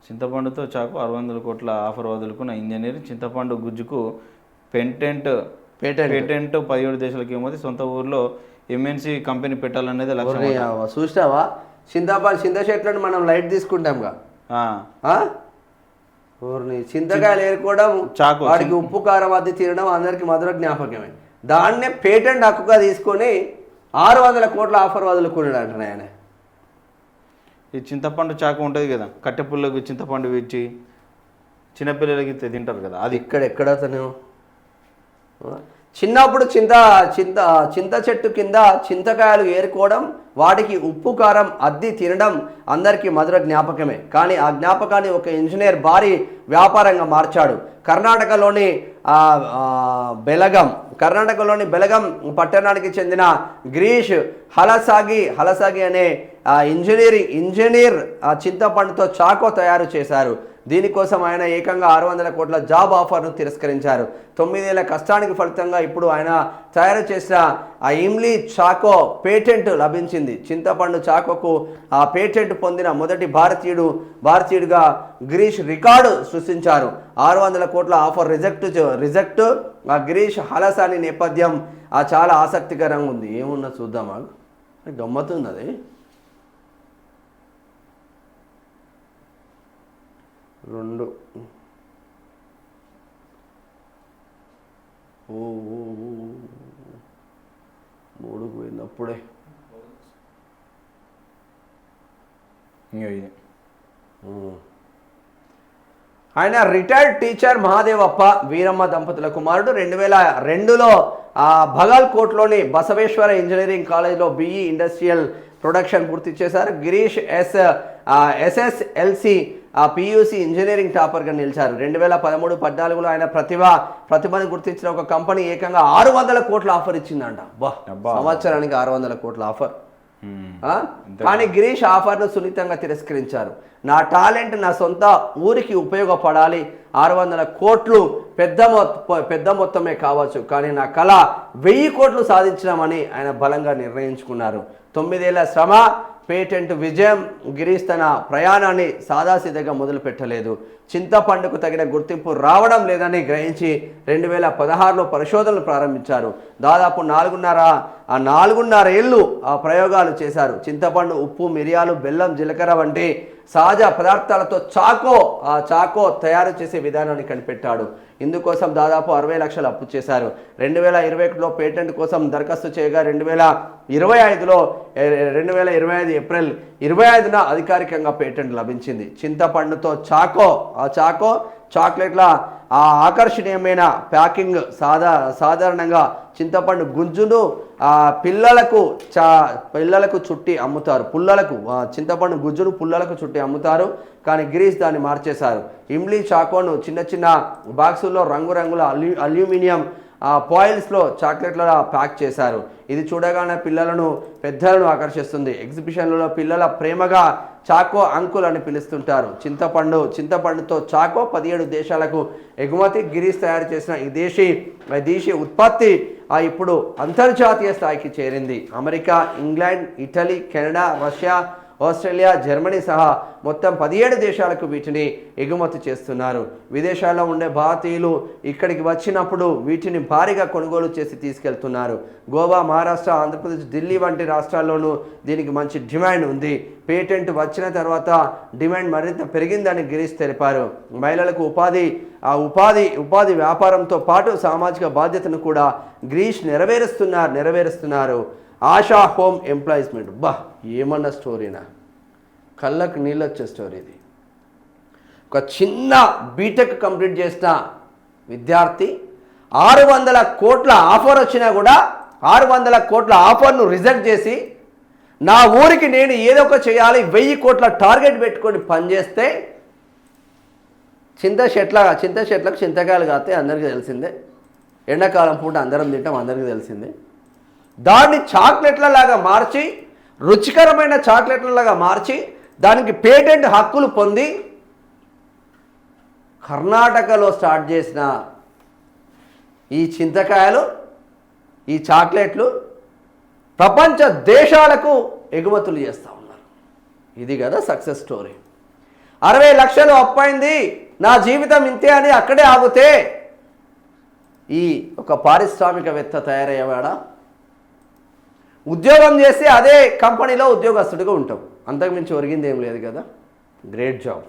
చింతపండుతో చాకు 600 కోట్ల offer వదులుకున్న engineer. చింతపండు గుజ్జుకు పేటెంట్ 17 దేశాలకు ఏమవుతుంది. సొంత ఊర్లో ఎంఎన్సి కంపెనీ పెట్టాలనేది లక్ష్యం. చూసినావా, చింత చెట్లను మనం లైట్ తీసుకుంటాంగా, చింతకాయలు ఏరుకోవడం, వాడికి ఉప్పు కారం అద్దె తినడం అందరికి మధుర జ్ఞాపకమే. దాన్నే పేటెంట్ హక్కుగా తీసుకొని 600 కోట్ల ఆఫర్ వదులుకున్నాడు అంటున్నాయి ఆయన. ఈ చింతపండు చాకు ఉంటుంది కదా, కట్టెపుల్లకు చింతపండు విచ్చి చిన్నపిల్లలకి తింటారు కదా, అది ఎక్కడ తను చిన్నప్పుడు చింత చెట్టు కింద చింతకాయలు ఏరుకోవడం, వాటికి ఉప్పు కారం అద్ది తినడం అందరికీ మధుర జ్ఞాపకమే. కానీ ఆ జ్ఞాపకాన్ని ఒక ఇంజనీర్ భారీ వ్యాపారంగా మార్చాడు. కర్ణాటకలోని బెలగం పట్టణానికి చెందిన గిరీష్ హలసాగి అనే ఇంజనీర్ చింతపండుతో చాకో తయారు చేశారు. దీనికోసం ఆయన ఏకంగా 600 కోట్ల జాబ్ ఆఫర్ను తిరస్కరించారు. 9 ఏళ్ల కష్టానికి ఫలితంగా ఇప్పుడు ఆయన తయారు చేసిన ఆ ఇమ్లీ చాకో పేటెంట్ లభించింది. చింతపండు చాకోకు ఆ పేటెంట్ పొందిన మొదటి భారతీయుడిగా గిరీష్ రికార్డు సృష్టించారు. 600 కోట్ల ఆఫర్ రిజెక్ట్ ఆ గిరీష్ హలసాని నేపథ్యం చాలా ఆసక్తికరంగా ఉంది. ఏమున్నా చూద్దామా, గమ్మత్తుంది అది. రెండు మూడు పోయినప్పుడే ఆయన రిటైర్డ్ టీచర్ మహాదేవప్ప వీరమ్మ దంపతుల కుమారుడు. 2002లో భగల్కోట్లోని బసవేశ్వర ఇంజనీరింగ్ కాలేజ్లో BE ఇండస్ట్రియల్ ప్రొడక్షన్ పూర్తి చేశారు. గిరీష్ SSLC PUC ఇంజనీరింగ్ టాపర్గా నిలిచారు. 2013-14లో ఆయన ప్రతిభను గుర్తించిన ఒక కంపెనీ ఏకంగా 600 కోట్ల ఆఫర్ ఇచ్చిందంట. సంవత్సరానికి 600 కోట్ల ఆఫర్. కానీ గిరీష్ ఆఫర్ను సున్నితంగా తిరస్కరించారు. నా టాలెంట్ నా సొంత ఊరికి ఉపయోగపడాలి. 600 కోట్లు పెద్ద మొత్తమే కావచ్చు, కానీ నా కళ 1000 కోట్లు సాధించడమని ఆయన బలంగా నిర్ణయించుకున్నారు. 9 ఏళ్ల శ్రమ, పేటెంట్ విజయం. గిరీష్ తన ప్రయాణాన్ని సాదాసీదగా మొదలు పెట్టలేదు. చింతపండుకు తగిన గుర్తింపు రావడం లేదని గ్రహించి 2016లో పరిశోధనలు ప్రారంభించారు. దాదాపు 4.5 ఏళ్ళు ప్రయోగాలు చేశారు. చింతపండు, ఉప్పు, మిరియాలు, బెల్లం, జీలకర్ర వంటి సహజ పదార్థాలతో చాకో తయారు చేసే విధానాన్ని కనిపెట్టాడు. ఇందుకోసం దాదాపు 60 లక్షలు అప్పు చేశారు. 2021లో పేటెంట్ కోసం దరఖాస్తు చేయగా 2025 ఏప్రిల్ 25న అధికారికంగా పేటెంట్ లభించింది. చింతపండుతో చాకో చాక్లెట్ల ఆకర్షణీయమైన ప్యాకింగ్. సాధారణంగా చింతపండు గుజ్జును పిల్లలకు చుట్టి అమ్ముతారు. చింతపండు గుజ్జును పుల్లలకు చుట్టి అమ్ముతారు. కానీ గిరీష్ దాన్ని మార్చేశారు. ఇమ్లీ చాకోను చిన్న బాక్సుల్లో రంగురంగుల అల్యూమినియం ఫాయిల్స్లో చాక్లెట్ల ప్యాక్ చేశారు. ఇది చూడగానే పెద్దలను ఆకర్షిస్తుంది. ఎగ్జిబిషన్లలో పిల్లల ప్రేమగా చాకో అంకుల్ అని పిలుస్తుంటారు. చింతపండుతో చాకో 17 దేశాలకు ఎగుమతి. గిరీష్ తయారు చేసిన ఈ దేశీ ఉత్పత్తి ఇప్పుడు అంతర్జాతీయ స్థాయికి చేరింది. America, England, Italy, Canada, Russia, Australia, Germany సహా మొత్తం 17 దేశాలకు వీటిని ఎగుమతి చేస్తున్నారు. విదేశాల్లో ఉండే భారతీయులు ఇక్కడికి వచ్చినప్పుడు వీటిని భారీగా కొనుగోలు చేసి తీసుకెళ్తున్నారు. గోవా, మహారాష్ట్ర, ఆంధ్రప్రదేశ్, ఢిల్లీ వంటి రాష్ట్రాల్లోనూ దీనికి మంచి డిమాండ్ ఉంది. పేటెంట్ వచ్చిన తర్వాత డిమాండ్ మరింత పెరిగిందని గిరీష్ తెలిపారు. మహిళలకు ఉపాధి వ్యాపారంతో పాటు సామాజిక బాధ్యతను కూడా గిరీష్ నెరవేరుస్తున్నారు. Asha home employment. ఏమన్నా స్టోరీనా, కళ్ళకు నీళ్ళు వచ్చే స్టోరీ ఇది. ఒక చిన్న బీటెక్ కంప్లీట్ చేసిన విద్యార్థి 600 కోట్ల ఆఫర్ వచ్చినా కూడా 600 కోట్ల ఆఫర్ను రిజెక్ట్ చేసి నా ఊరికి నేను ఏదో ఒక చేయాలి 1000 కోట్ల టార్గెట్ పెట్టుకొని పనిచేస్తే చింత చెట్లకు చింతకాయలు కాస్తే అందరికీ తెలిసిందే. ఎండాకాలం పూట అందరం తింటాం, అందరికీ తెలిసిందే. దాన్ని చాక్లెట్లలాగా మార్చి, రుచికరమైన చాక్లెట్లలాగా మార్చి దానికి పేటెంట్ హక్కులు పొంది కర్ణాటకలో స్టార్ట్ చేసిన ఈ చింతకాయలు, ఈ చాక్లెట్లు ప్రపంచ దేశాలకు ఎగుమతులు చేస్తూ ఉన్నారు. ఇది కదా సక్సెస్ స్టోరీ. 60 లక్షలు అప్పైంది, నా జీవితం ఇంతే అని అక్కడే ఆగితే ఈ ఒక పారిశ్రామికవేత్త తయారయ్యేవాడా? ఉద్యోగం చేస్తే అదే కంపెనీలో ఉద్యోగస్తుడిగా ఉంటాం, అంతకుమించి ఒరిగింది ఏం లేదు కదా. Great job.